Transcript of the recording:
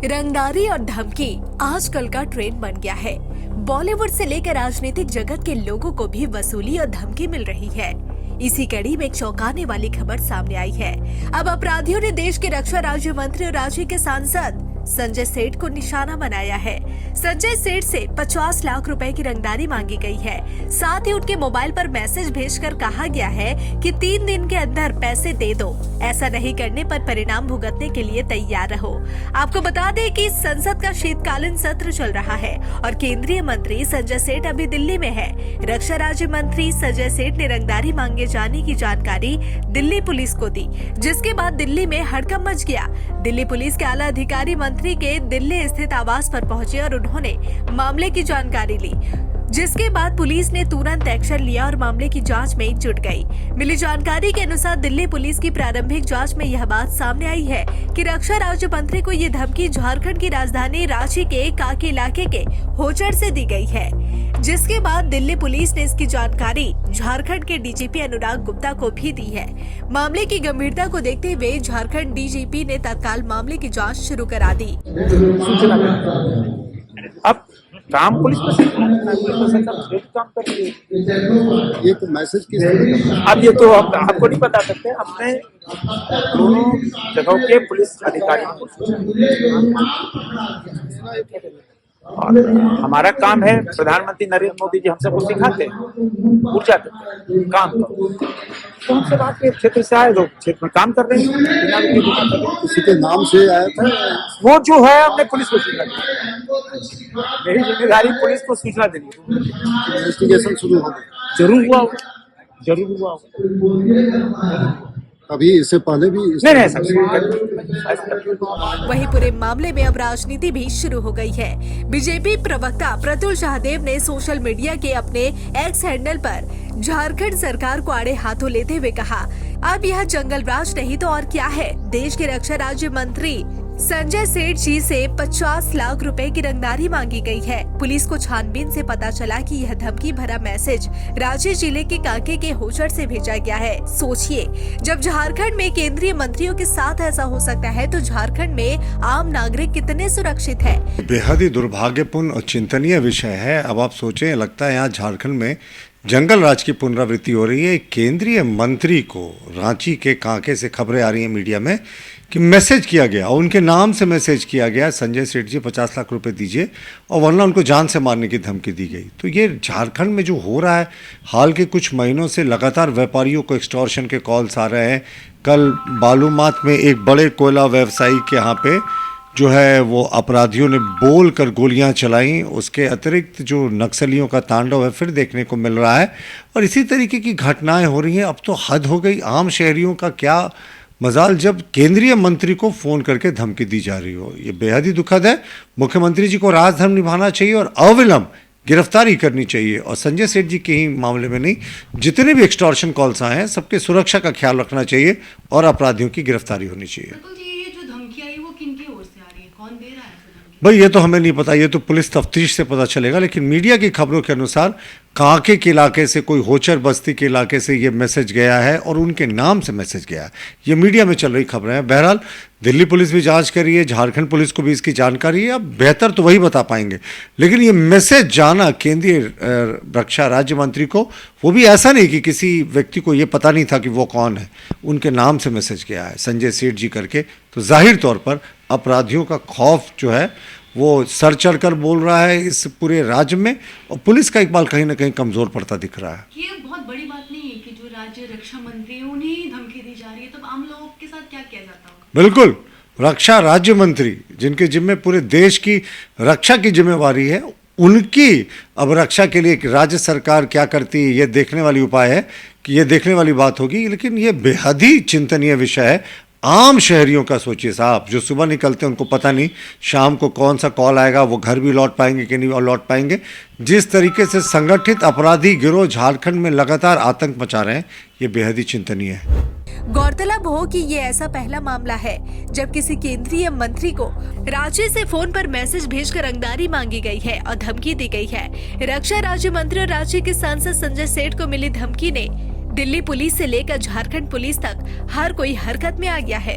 रंगदारी और धमकी आजकल का ट्रेंड बन गया है। बॉलीवुड से लेकर राजनीतिक जगत के लोगों को भी वसूली और धमकी मिल रही है। इसी कड़ी में एक चौंकाने वाली खबर सामने आई है। अब अपराधियों ने देश के रक्षा राज्य मंत्री और राज्य के सांसद संजय सेठ को निशाना बनाया है। संजय सेठ से 50 लाख रुपए की रंगदारी मांगी गई है। साथ ही उनके मोबाइल पर मैसेज भेजकर कहा गया है कि 3 दिन के अंदर पैसे दे दो, ऐसा नहीं करने पर परिणाम भुगतने के लिए तैयार रहो। आपको बता दें कि संसद का शीतकालीन सत्र चल रहा है और केंद्रीय मंत्री संजय सेठ अभी दिल्ली में है। रक्षा राज्य मंत्री संजय सेठ ने रंगदारी मांगे जाने की जानकारी दिल्ली पुलिस को दी, जिसके बाद दिल्ली में हड़कंप मच गया। दिल्ली पुलिस के आला अधिकारी मंत्री के दिल्ली स्थित आवास पर पहुंचे और उन्होंने मामले की जानकारी ली, जिसके बाद पुलिस ने तुरंत एक्शन लिया और मामले की जांच में जुट गई। मिली जानकारी के अनुसार दिल्ली पुलिस की प्रारंभिक जांच में यह बात सामने आई है कि रक्षा राज्य मंत्री को ये धमकी झारखंड की राजधानी रांची के काकी इलाके के होचर से दी गई है, जिसके बाद दिल्ली पुलिस ने इसकी जानकारी झारखंड के डीजीपी अनुराग गुप्ता को भी दी है। मामले की गंभीरता को देखते हुए झारखंड डीजीपी ने तत्काल मामले की जांच शुरू करा दी। अब काम पुलिस काम कर रही है। ये तो मैसेज किस अब ये तो आपको नहीं बता सकते। हमने दोनों जगहों के पुलिस अधिकारियों को और हमारा काम है, प्रधानमंत्री नरेंद्र मोदी जी हम सबको सिखाते हैं, ऊर्जा देते हैं, काम करो। तो हम सब आपके क्षेत्र से आए, लोग क्षेत्र में काम कर रहे हैं। किसी के नाम से आया था, वो जो है हमने पुलिस को सूचना दी। मेरी जिम्मेदारी पुलिस को सूचना देनी। इन्वेस्टिगेशन शुरू हो गई। जरूर हुआ होगा। अभी इससे पहले भी वहीं पूरे मामले में अब राजनीति भी शुरू हो गई है। बीजेपी प्रवक्ता प्रतुल शाहदेव ने सोशल मीडिया के अपने एक्स हैंडल पर झारखंड सरकार को आड़े हाथों लेते हुए कहा, अब यह जंगल राज नहीं तो और क्या है। देश के रक्षा राज्य मंत्री संजय सेठ जी से 50 लाख रुपए की रंगदारी मांगी गई है। पुलिस को छानबीन से पता चला कि यह धमकी भरा मैसेज रांची जिले के काके के होचर से भेजा गया है। सोचिए, जब झारखंड में केंद्रीय मंत्रियों के साथ ऐसा हो सकता है तो झारखंड में आम नागरिक कितने सुरक्षित है। बेहद ही दुर्भाग्यपूर्ण और चिंतनीय विषय है। अब आप सोचें, लगता है यहाँ झारखंड में जंगल राज की पुनरावृत्ति हो रही है। केंद्रीय मंत्री को रांची के कांके से खबरें आ रही हैं मीडिया में कि मैसेज किया गया और उनके नाम से मैसेज किया गया, संजय सेठ जी 50 लाख रुपए दीजिए और वरना उनको जान से मारने की धमकी दी गई। तो ये झारखंड में जो हो रहा है, हाल के कुछ महीनों से लगातार व्यापारियों को एक्सटॉर्शन के कॉल्स आ रहे हैं। कल बालूमाथ में एक बड़े कोयला व्यवसायी के यहाँ पे जो है वो अपराधियों ने बोल कर गोलियां चलाई। उसके अतिरिक्त जो नक्सलियों का तांडव है फिर देखने को मिल रहा है और इसी तरीके की घटनाएं हो रही हैं। अब तो हद हो गई। आम शहरियों का क्या मजाल जब केंद्रीय मंत्री को फ़ोन करके धमकी दी जा रही हो। ये बेहद ही दुखद है। मुख्यमंत्री जी को राजधर्म निभाना चाहिए और अविलंब गिरफ्तारी करनी चाहिए। और संजय सेठ जी के ही मामले में नहीं, जितने भी एक्सटॉर्शन कॉल्स आए हैं सबके सुरक्षा का ख्याल रखना चाहिए और अपराधियों की गिरफ्तारी होनी चाहिए। भाई ये तो हमें नहीं पता, ये तो पुलिस तफ्तीश से पता चलेगा। लेकिन मीडिया की खबरों के अनुसार कांके के इलाके से, कोई होचर बस्ती के इलाके से ये मैसेज गया है और उनके नाम से मैसेज गया है। ये मीडिया में चल रही खबरें हैं। बहरहाल दिल्ली पुलिस भी जांच कर रही है, झारखंड पुलिस को भी इसकी जानकारी है। अब बेहतर तो वही बता पाएंगे। लेकिन ये मैसेज जाना केंद्रीय रक्षा राज्य मंत्री को, वो भी ऐसा नहीं कि किसी व्यक्ति को ये पता नहीं था कि वो कौन है, उनके नाम से मैसेज गया है संजय सेठ जी करके। तो जाहिर तौर पर अपराधियों का खौफ जो है वो सर चढ़कर बोल रहा है इस पूरे राज्य में और पुलिस का इकबाल कहीं ना कहीं कमजोर पड़ता दिख रहा है। ये बहुत बड़ी बात नहीं है कि जो राज्य रक्षा मंत्री उन्हें धमकी दी जा रही है, तब आम लोगों के साथ क्या किया जाता होगा। बिल्कुल, रक्षा राज्य मंत्री जिनके जिम्मे पूरे देश की रक्षा की जिम्मेवारी है, उनकी अब रक्षा के लिए राज्य सरकार क्या करती है ये देखने वाली उपाय है कि ये देखने वाली बात होगी। लेकिन ये बेहद ही चिंतनीय विषय है। आम शहरियों का सोचिए साहब, जो सुबह निकलते हैं उनको पता नहीं शाम को कौन सा कॉल आएगा, वो घर भी लौट पाएंगे कि नहीं लौट पाएंगे। जिस तरीके से संगठित अपराधी गिरोह झारखंड में लगातार आतंक मचा रहे हैं, ये बेहद ही चिंतनीय है। गौरतलब हो कि ये ऐसा पहला मामला है जब किसी केंद्रीय मंत्री को रांची से फोन पर मैसेज भेजकर रंगदारी मांगी गई है और धमकी दी गई है। रक्षा राज्य मंत्री और राज्य के सांसद संजय सेठ को मिली धमकी ने दिल्ली पुलिस से लेकर झारखंड पुलिस तक हर कोई हरकत में आ गया है।